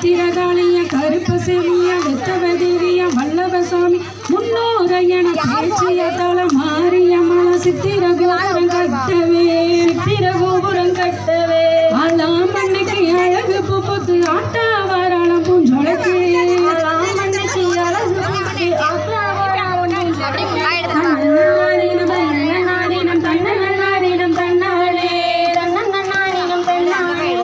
பத்திரகாளிய கருப்ப செவிய வெத்தவ தேவிய வல்லவசாமி முன்னோர என பேச்சிய தல மாரியம்மன சித்திர கோபுரம் கட்டவே ஆலாம் மண்ணுக்கு அழகு பூத்து ஆட்டா